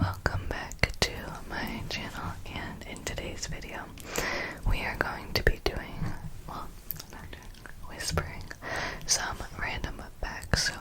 Welcome back to my channel, and in today's video we are going to be doing, well, not doing, whispering some random facts. So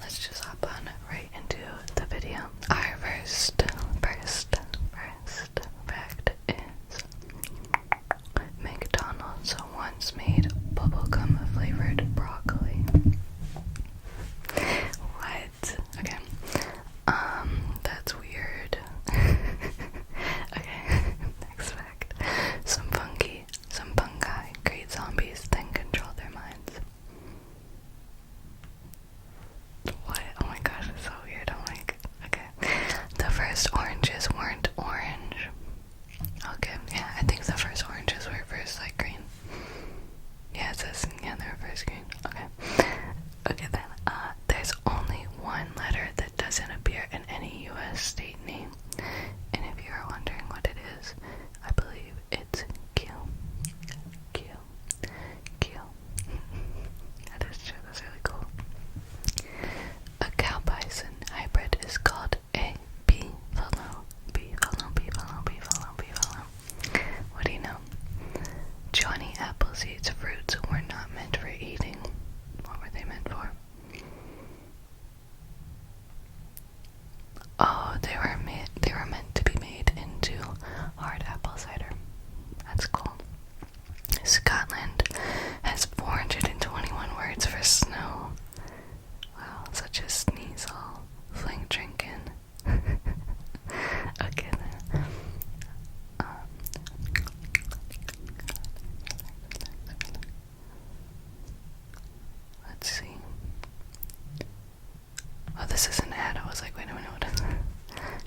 let's just hop on right into the video. Our first fact is McDonald's once made bubblegum flavored broccoli. What? Okay. That's weird. Okay, next fact. Some fungi create zombies, then control their minds. What? Oh my gosh, it's so weird. I'm like, okay. The first oranges weren't orange. Okay, yeah, I think the first oranges were first like green. Yeah, it says, yeah, they were first green. Okay. Okay then, there's only one letter that doesn't appear in any US state name. And if you are wondering what it is, I believe it's Q. Q. That is true, that's really cool. A cow bison hybrid is called a beefalo. What do you know? Johnny Appleseed's fruits were not meant for eating. What were they meant for? Oh, they were meant to be made into hard apple cider. That's cool. Scotland has 421 words for snow. Wow, such as sneasel, fling drinkin'. Okay then. Let's see. Oh, this is an ad. I was like, wait a minute, what is that?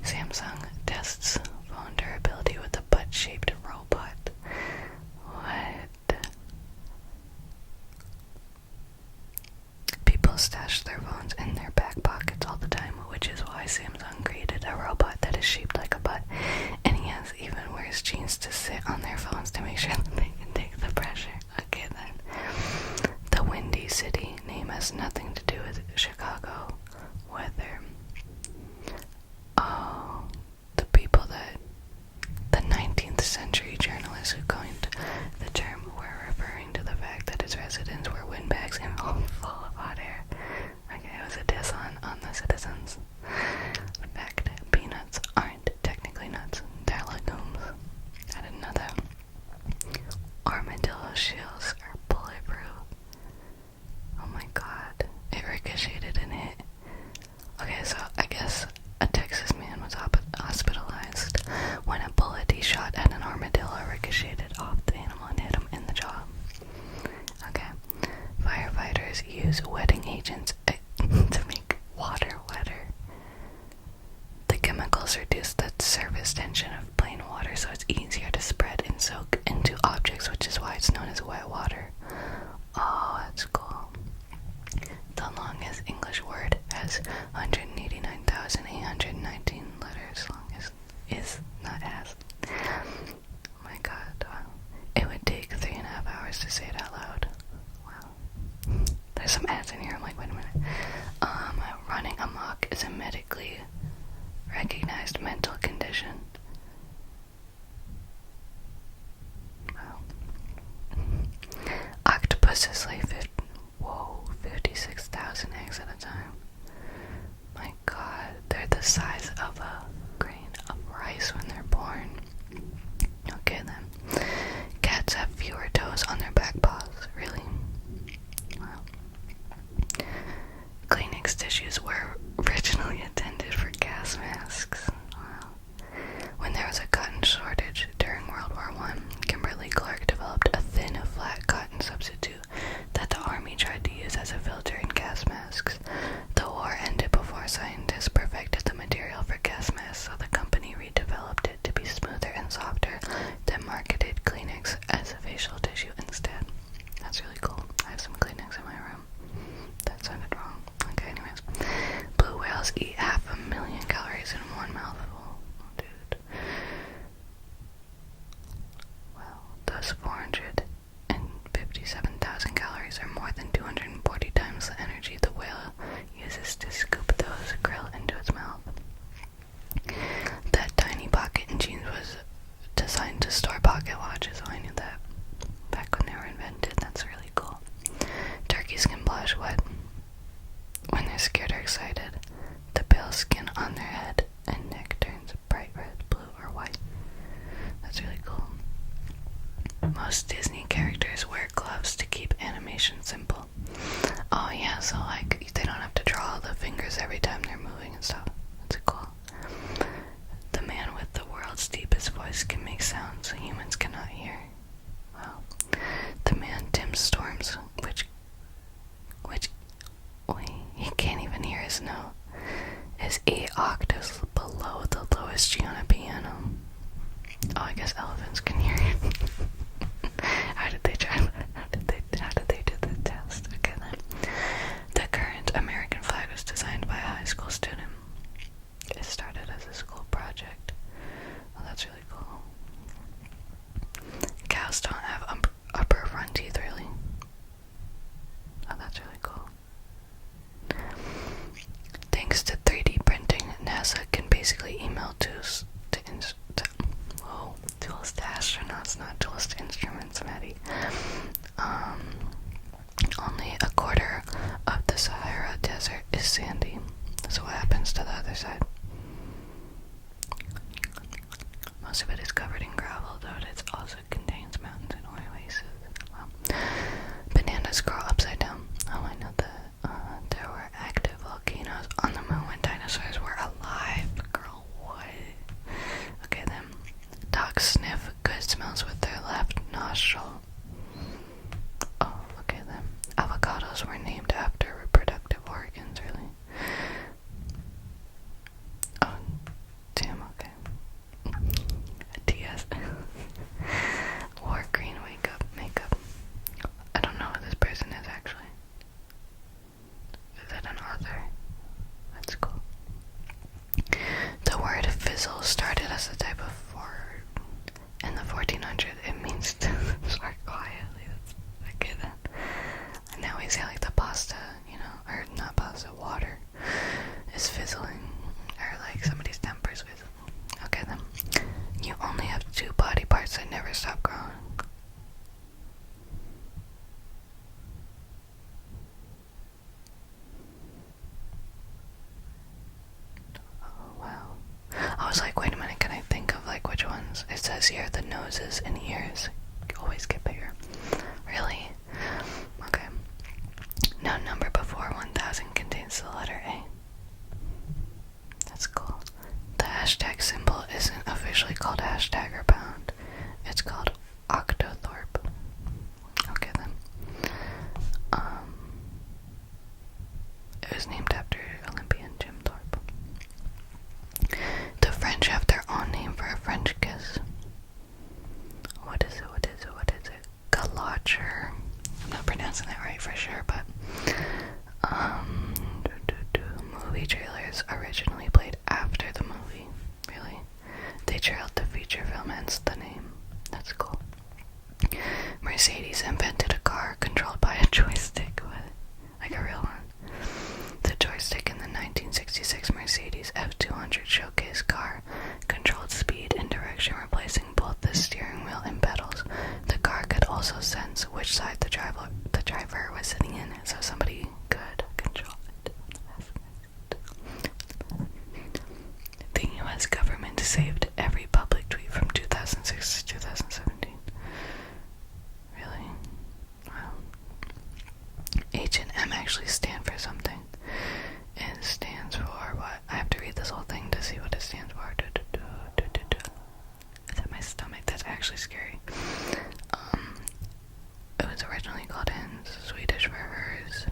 Samsung tests phone durability with a butt-shaped robot. What? People stash their phones in their back pockets all the time, which is why Samsung created a robot that is shaped like a butt, and he has even wears jeans to sit on their phones to make sure that they can take the pressure. Okay then. The Windy City name has nothing to do with Chicago weather. Oh, the 19th century journalists who coined the term were referring to the fact that its residents were windbags and full of hot air. Okay, it was a diss on the citizens. Fact, peanuts aren't technically nuts, they're legumes. I didn't know that. Armadillo shells are bulletproof. Oh my god, it ricocheted and hit. Okay, so I guess a Texas man was hospitalized when a bullet he shot at an armadillo ricocheted off the animal and hit him in the jaw. Okay, firefighters use wetting agents to make water wetter. The chemicals reduce the surface tension of plain water, so it's easier to spread and soak into objects, which is why it's known as wet water. Oh, that's cool. The longest English word has 189,819 letters long. Is not as. Oh my god, wow. It would take 3.5 hours to say it out loud. Wow. There's some ads in here, I'm like, wait a minute. Running amok is a medically recognized mental condition. Wow. Octopuses lay 56,000 eggs at a time. My god, they're the size of a grain of rice when they're born. Okay then. Cats have fewer toes on their back paws. Really? Wow. Kleenex tissues were originally intended for gas masks. Wow. blush what? When they're scared or excited, the pale skin on their head and neck turns bright red, blue, or white. That's really cool. Most Disney characters wear gloves to keep animation simple. Oh yeah, so like they don't have to draw all the fingers every time they're moving and stuff. That's cool. The man with the world's deepest voice can make sounds humans cannot hear. Wow. The man Tim Storms, which wait, he can't even hear his note, is 8 octaves below the lowest G on a piano. Oh, I guess elephants can hear it. How did they do the test? Okay then. The current American flag was designed by a high school student. It started as a school project. Oh, that's really cool. Cows don't have upper front teeth, really. Oh, that's really cool. Thanks to 3D printing, NASA can basically email tools to astronauts, not tools to instruments, Maddie. Only a quarter of the Sahara Desert is sandy. So what happens to the other side? Most of it is covered in gravel, though it also contains mountains and oases. Wow. Bananas grow upside down. Oh, I know that there were active volcanoes on the moon when dinosaurs were alive. Girl, what? Okay then. Dogs sniff good smells with their left nostril. Oh, okay then. Avocados were named after reproductive organs, really? Oh, damn, okay. TS. Wore green makeup. I don't know who this person is, actually. Is that an author? That's cool. The word fizzle started as a type of word. In the 1400s, it means to start quietly. That's okay then. And now we say like the pasta, or not pasta, water is fizzling, or like somebody's temper's fizzling. Okay then. You only have 2 body parts that never stop growing. Oh wow. I was like, wait a minute, can I think of like which ones? It says here the noses and ears always get bigger. Really? Okay. No number before 1000 contains the letter A. That's cool. The hashtag symbol isn't officially called hashtag or pound. It's called octothorpe. Okay then. It was named after Olympian Jim Thorpe. The French have their own name for a French kiss. What is it? Galotcher. I'm not pronouncing that right for sure, but movie trailers originally played after the movie. Really? They trailed the feature film, hence the name. That's cool. Mercedes invented a car controlled by a joystick. What? Like a real one. The joystick in the 1966 Mercedes F200 showcase car controlled speed and direction, replacing both the steering wheel and pedals. The car could also sense which side the driver was sitting in, so somebody could control it. The US government saved every public tweet from 2006 to 2017. Really? Wow. H and M actually stand for something. It stands for what? I have to read this whole thing to see what it stands for. Is that my stomach? That's actually scary. It was originally called Hens, Swedish for hers.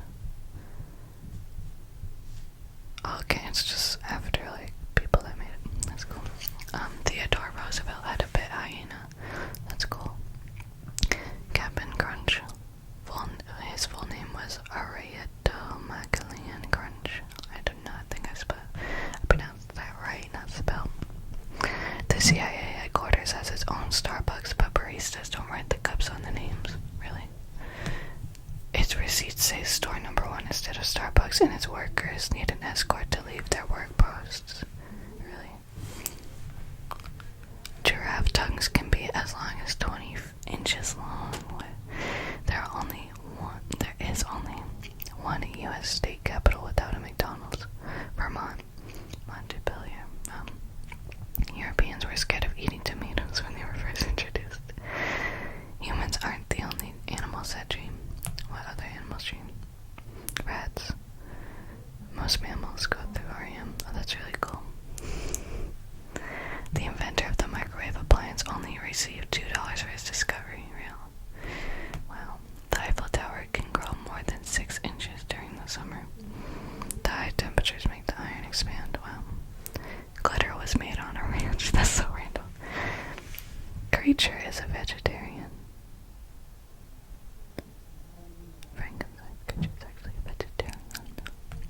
Okay, it's just after like people that made it. That's cool. Theodore Roosevelt had a pet hyena. That's cool. Captain Crunch. His full name was Arietto Magellan Crunch. I do not think I pronounced that right, not spelled. The CIA headquarters has its own Starbucks, but baristas don't write the cups on the names. Really? Its receipts say store number 1 instead of Starbucks, and its workers need an escort to leave their work posts. Really? Giraffe tongues can be as long as 20 inches long. There is only one U.S. state capital without a McDonald's? Vermont. Montpellier. Europeans were scared of eating tomatoes when they were first introduced. Humans aren't the only animals that dream. What other animals dream? Rats. Most mammals go through REM. Oh, that's really cool. The inventor of the microwave appliance only received $2 for his discovery. Real. Wow. The Eiffel Tower can grow more than 6 inches during the summer. The high temperatures make the iron expand. Wow. Glitter was made on a ranch. That's so random. Creature is a vegetarian. Frankenstein. Creature is actually a vegetarian.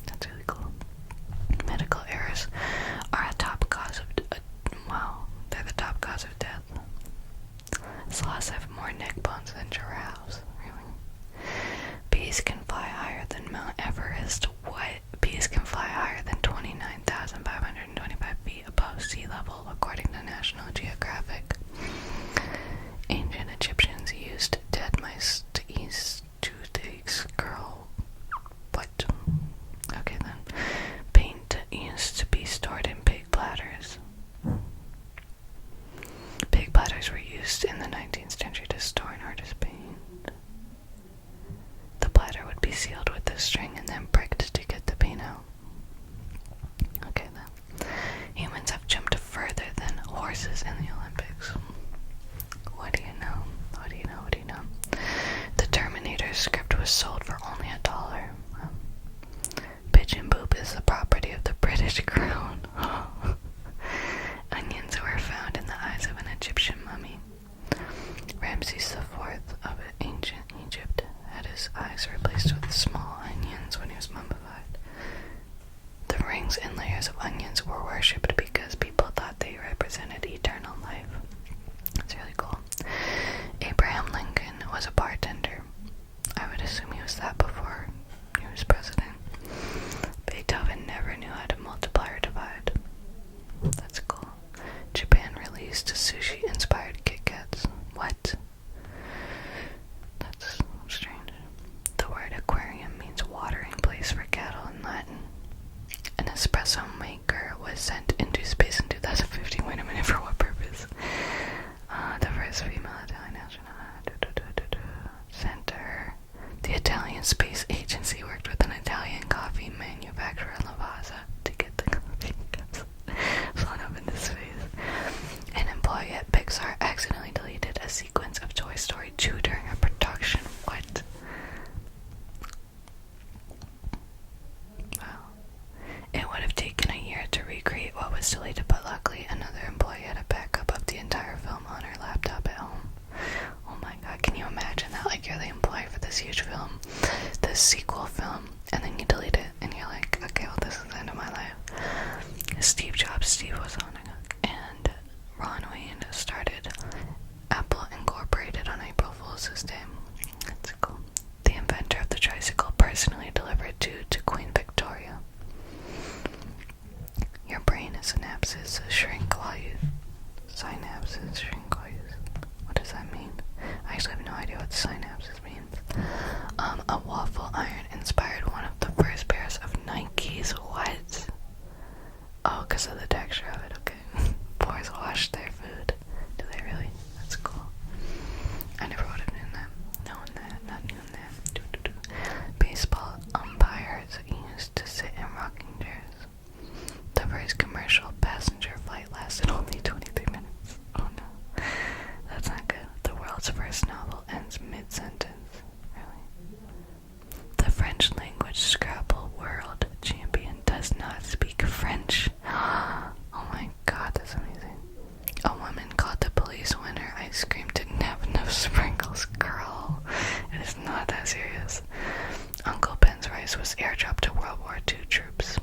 That's really cool. Medical errors are a top cause of wow, they're the top cause of death. Sloths have more neck bones than giraffes. Really? Bees can fly higher than Mount Everest. What? Bees can fly higher than 29,525 feet above sea level, according to National Geographic. Ancient Egyptians used dead mice to ease toothaches. Girl. What? Okay then. Paint used to be stored in pig bladders. Pig bladders were used in the 19th century to store an artist's paint. The bladder would be sealed with a string and then pricked to get the paint out. Okay then. Humans have jumped further than horses in the Olympics. What do you know? What do you know? What do you know? The Terminator script was sold for only $1. Pigeon poop is the property of the British Crown. Onions were found in the eyes of an Egyptian mummy. Ramses IV of ancient Egypt had his eyes replaced with small onions when he was mummified. The rings and layers of onions were worshipped because people thought they represented eternal life. That's really cool. Abraham Lincoln was a bartender. I would assume he was that before he was president. Beethoven never knew how to multiply or divide. That's cool. Japan released sushi-inspired Kit Kats. What? That's strange. The word aquarium means watering place for cattle in Latin. An espresso maker was sent into space in 2015. Wait a minute, for what purpose? The first female Italian astronaut. Center. The Italian Space Agency worked with an Italian coffee manufacturer, Lavazza, to get the coffee cups flown up into space. An employee at Pixar accidentally deleted a sequence of Toy Story 2 during a production. What? Wow. It would have taken a year to recreate what was deleted, but luckily another employee had a backup of the entire film on her laptop at home. Oh my god, can you imagine that? Like, you're the employee for this huge film, this sequel film, and then you delete it, and you're like, okay, well, this is the end of my life. Steve Jobs, Steve was on it, and Ron Wayne started Apple Incorporated on April Fool's Day. That's cool. The inventor of the tricycle personally delivered two to Queen Victoria. Your brain synapses shrink while you... Synapses shrink while you... What does that mean? I actually have no idea what synapses means. A waffle iron inspired one of the first pairs of Nikes. What? Oh, because of the texture of it. Okay. Boys wash their food. Do they really? That's cool. I never would have known that. Not known that. Baseball umpires used to sit in rocking chairs. The first commercial passenger flight lasted only 23 minutes. Oh no. That's not good. The world's first novel ends mid-sentence. Really? The French language Scrabble world champion does not speak French. Oh my god, that's amazing. A woman called the police when her ice cream didn't have enough sprinkles. Girl, it is not that serious. Uncle Ben's rice was airdropped to World War II troops.